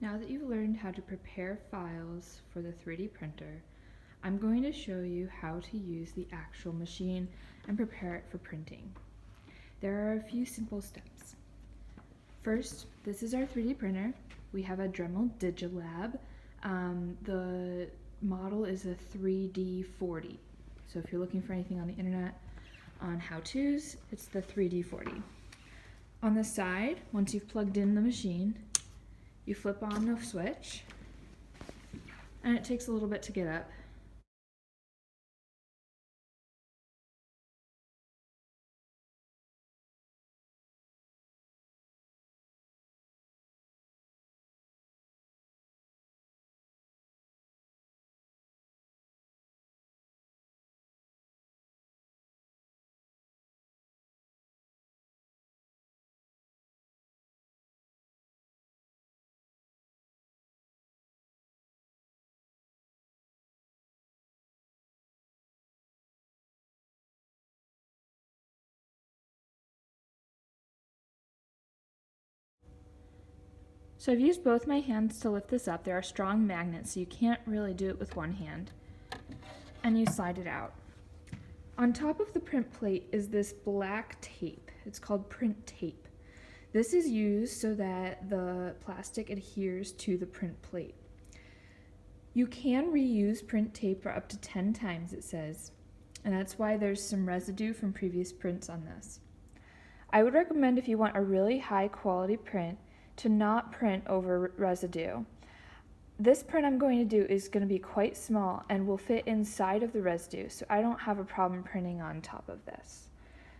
Now that you've learned how to prepare files for the 3D printer, I'm going to show you how to use the actual machine and prepare it for printing. There are a few simple steps. First, this is our 3D printer. We have a Dremel Digilab. The model is a 3D40. So if you're looking for anything on the internet on how-tos, it's the 3D40. On the side, once you've plugged in the machine, you flip on the switch, and it takes a little bit to get up. So I've used both my hands to lift this up. There are strong magnets, so you can't really do it with one hand. And you slide it out. On top of the print plate is this black tape. It's called print tape. This is used so that the plastic adheres to the print plate. You can reuse print tape for up to 10 times, it says, and that's why there's some residue from previous prints on this. I would recommend, if you want a really high quality print, to not print over residue. This print I'm going to do is going to be quite small and will fit inside of the residue, so I don't have a problem printing on top of this.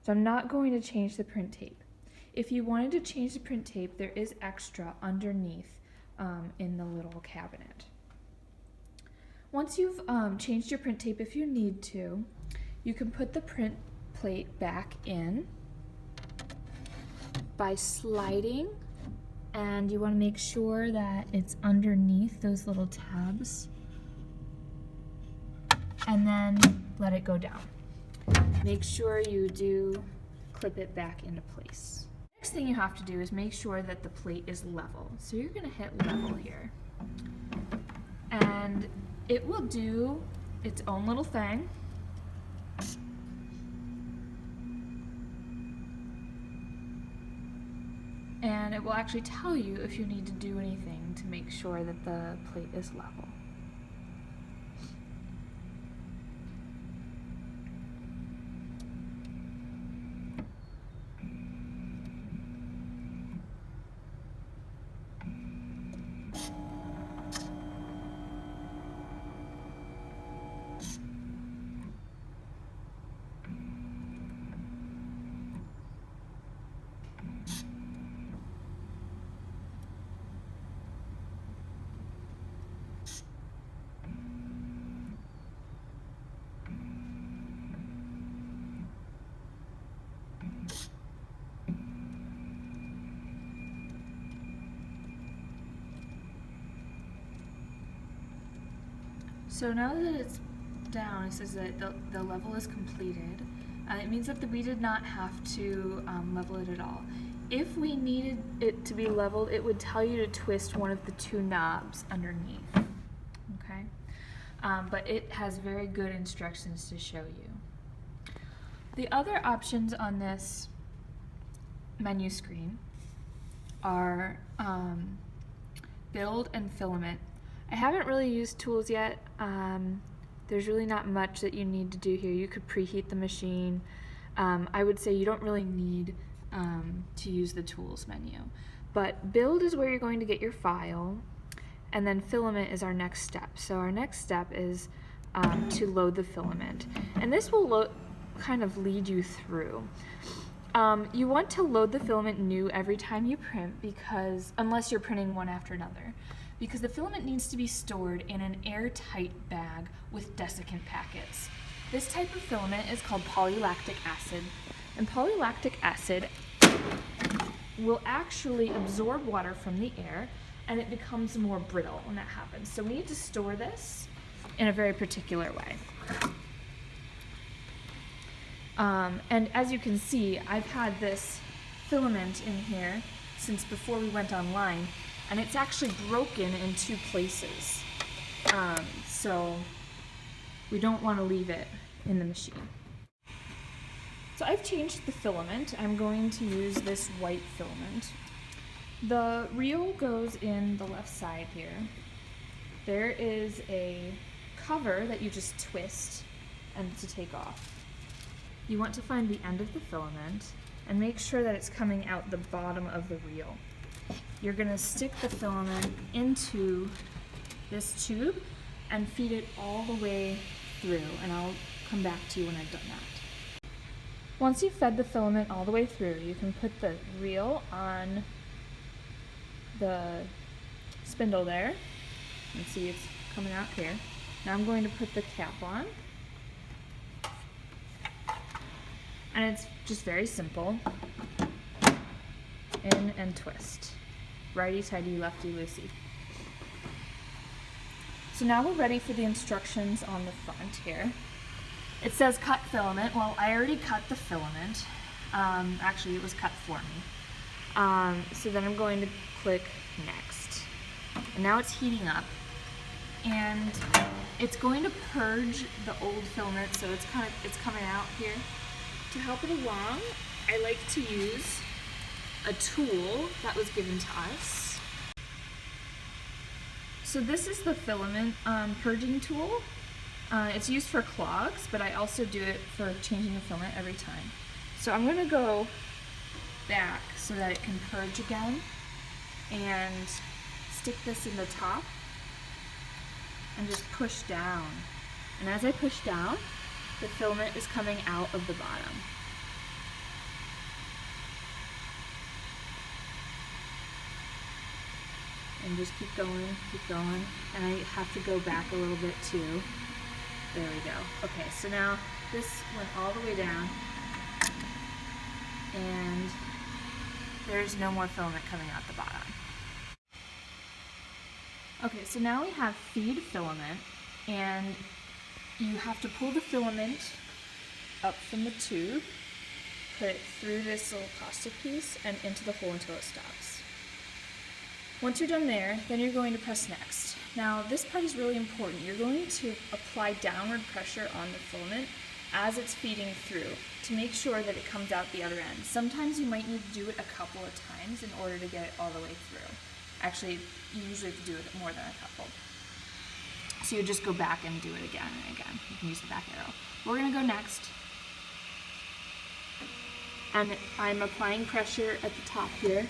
So I'm not going to change the print tape. If you wanted to change the print tape, there is extra underneath in the little cabinet. Once you've changed your print tape, if you need to, you can put the print plate back in by sliding, and you want to make sure that it's underneath those little tabs, and then let it go down. Make sure you do clip it back into place. Next thing you have to do is make sure that the plate is level. So you're going to hit level here, and it will do its own little thing. And it will actually tell you if you need to do anything to make sure that the plate is level. So now that it's down, it says that the level is completed. It means that we did not have to level it at all. If we needed it to be leveled, it would tell you to twist one of the two knobs underneath. Okay? But it has very good instructions to show you. The other options on this menu screen are build and filament. I haven't really used tools yet. There's really not much that you need to do here. You could preheat the machine. I would say you don't really need to use the tools menu. But build is where you're going to get your file, and then filament is our next step. So our next step is to load the filament. And this will kind of lead you through. You want to load the filament new every time you print, because unless you're printing one after another, because the filament needs to be stored in an airtight bag with desiccant packets. This type of filament is called polylactic acid, and polylactic acid will actually absorb water from the air, and it becomes more brittle when that happens. So we need to store this in a very particular way. And as you can see, I've had this filament in here since before we went online, and it's actually broken in 2 places. So we don't want to leave it in the machine. So I've changed the filament. I'm going to use this white filament. The reel goes in the left side here. There is a cover that you just twist and to take off. You want to find the end of the filament and make sure that it's coming out the bottom of the reel. You're going to stick the filament into this tube and feed it all the way through, and I'll come back to you when I've done that. Once you've fed the filament all the way through, you can put the reel on the spindle there. You can see it's coming out here. Now I'm going to put the cap on. And it's just very simple. In and twist. Righty-tighty, lefty-loosey. So now we're ready for the instructions on the front here. It says cut filament. Well, I already cut the filament. Actually, it was cut for me. So then I'm going to click next. And now it's heating up. And it's going to purge the old filament, so it's coming out here. To help it along, I like to use a tool that was given to us. So this is the filament purging tool. It's used for clogs, but I also do it for changing the filament every time. So I'm going to go back so that it can purge again and stick this in the top and just push down. And as I push down, the filament is coming out of the bottom. And just keep going, and I have to go back a little bit too. There we go. Okay, so now this went all the way down, and there's no more filament coming out the bottom. Okay, so now we have feed filament, and you have to pull the filament up from the tube, put it through this little plastic piece, and into the hole until it stops. Once you're done there, then you're going to press next. Now, this part is really important. You're going to apply downward pressure on the filament as it's feeding through to make sure that it comes out the other end. Sometimes you might need to do it a couple of times in order to get it all the way through. Actually, you usually have to do it more than a couple. So you just go back and do it again and again. You can use the back arrow. We're going to go next. And I'm applying pressure at the top here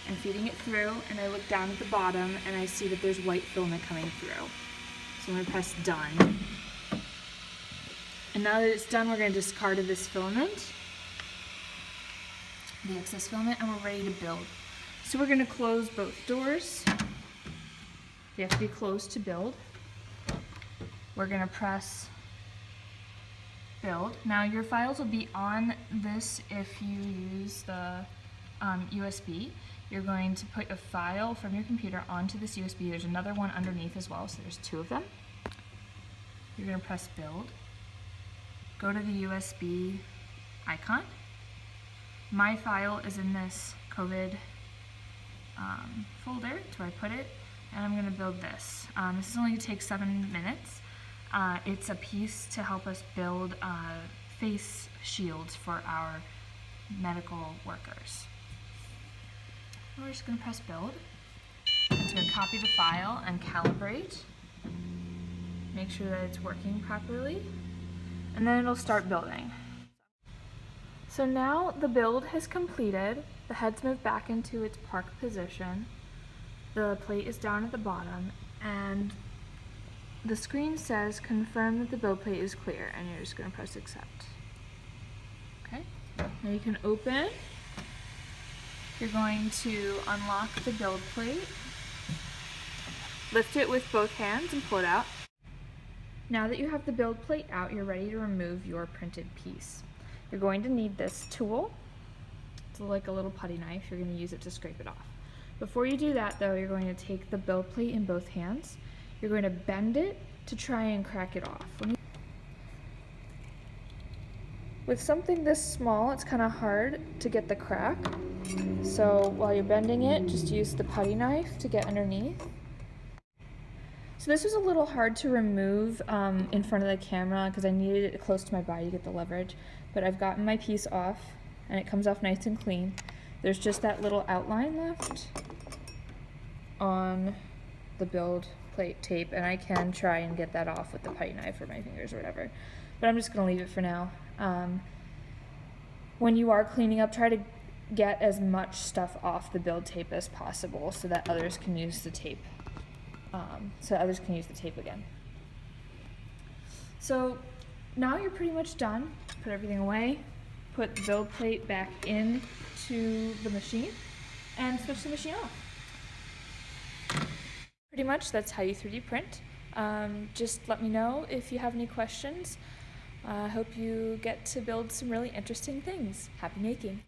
and feeding it through, and I look down at the bottom and I see that there's white filament coming through. So I'm going to press done. And now that it's done, we're going to discard this filament, the excess filament, and we're ready to build. So we're going to close both doors. They have to be closed to build. We're going to press build. Now your files will be on this if you use the USB. You're going to put a file from your computer onto this USB. There's another one underneath as well, so there's 2 of them. You're going to press build. Go to the USB icon. My file is in this COVID folder, to where I put it, and I'm going to build this. This is only going to take 7 minutes. It's a piece to help us build face shields for our medical workers. We're just going to press build. It's going to copy the file and calibrate. Make sure that it's working properly. And then it'll start building. So now the build has completed. The head's moved back into its park position. The plate is down at the bottom, and the screen says confirm that the build plate is clear, and you're just going to press accept. Okay, now you can open. You're going to unlock the build plate, lift it with both hands and pull it out. Now that you have the build plate out, you're ready to remove your printed piece. You're going to need this tool. It's like a little putty knife. You're going to use it to scrape it off. Before you do that though, you're going to take the build plate in both hands. You're going to bend it to try and crack it off. With something this small, it's kind of hard to get the crack. So while you're bending it, just use the putty knife to get underneath. So this was a little hard to remove in front of the camera because I needed it close to my body to get the leverage. But I've gotten my piece off and it comes off nice and clean. There's just that little outline left on the build plate tape, and I can try and get that off with the putty knife or my fingers or whatever. But I'm just going to leave it for now. When you are cleaning up, try to get as much stuff off the build tape as possible so that others can use the tape. Again. So now you're pretty much done. Put everything away, put the build plate back into the machine, and switch the machine off. Pretty much that's how you 3D print. Just let me know if you have any questions. I hope you get to build some really interesting things. Happy making!